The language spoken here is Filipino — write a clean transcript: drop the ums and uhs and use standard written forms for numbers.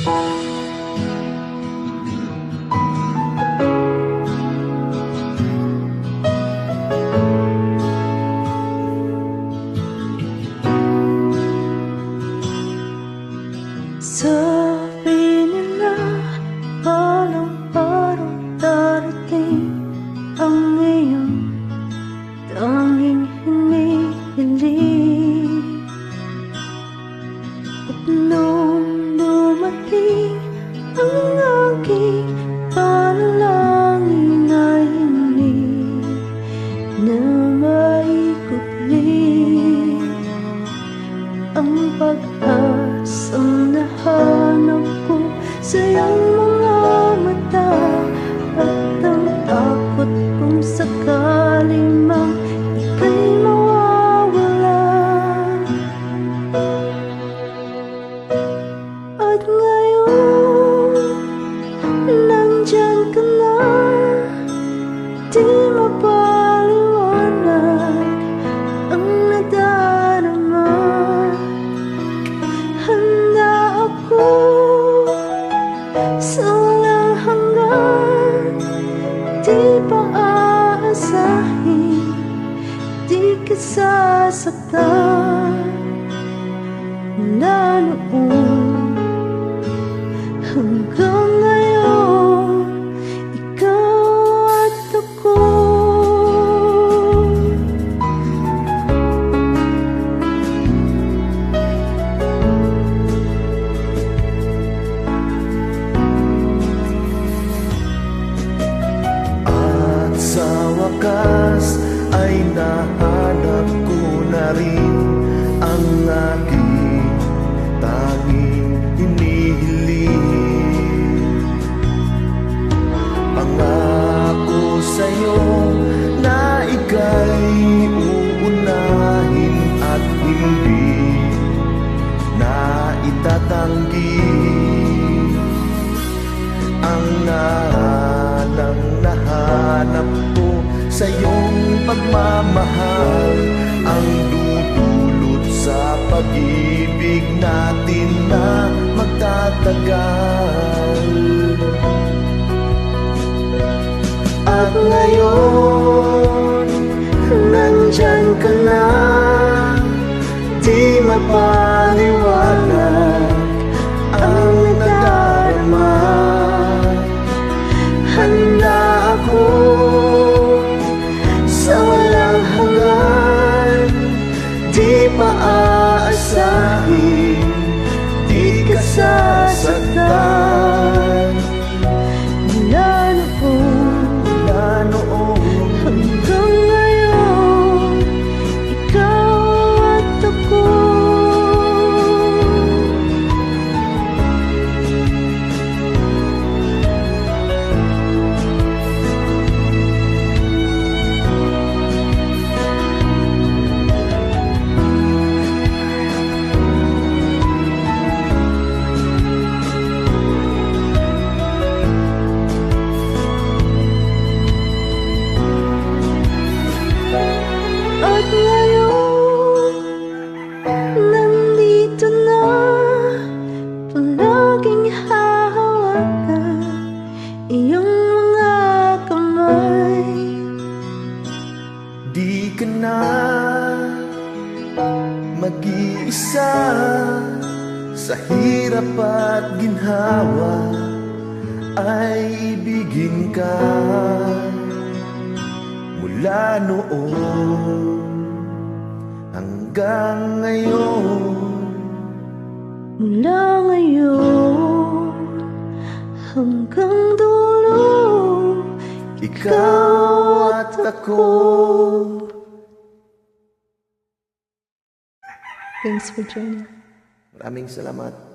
Sabi nila walang araw darating ang iyong tanging hinihiling. At nung dumating ang aking panalangin ay hindi na maikutli ang pag-asang nahanap ko sa iyong mga mata, at ang takot kung sakaling mang ika'y mawawala. At ngayon, nandyan ka na, di mapaliwanag ang nadarama. Handa ako sa walang hanggan, di pa aasahin, di ka sasaktan. Mula noon hanggang ngayon, ikaw at ako. At sa wakas ay nahanap ko na rin ang aking tanging hinihiling. Pangako sa'yo na ika'y uunahin at hindi na itatanggi ang nahanap ko sa iyong pagmamahal, ang dudulot sa pag-ibig natin na magtatagal. At ngayon, nandyan ka na, di mapaliwanag ang nadarama. Handa ako sa walang hanggan, di pa aasahin, di ka sasaktan. Mula noon hanggang ngayon, ikaw at ako. At ngayon, nandito na, palaging hahawakan iyong mga kamay. Di ka na mag-iisa sa hirap at ginhawa, ay ibigin ka. Mula noon hanggang ngayon, Mula ngayon hanggang dulo, ikaw at ako. Thanks for joining. Maraming salamat.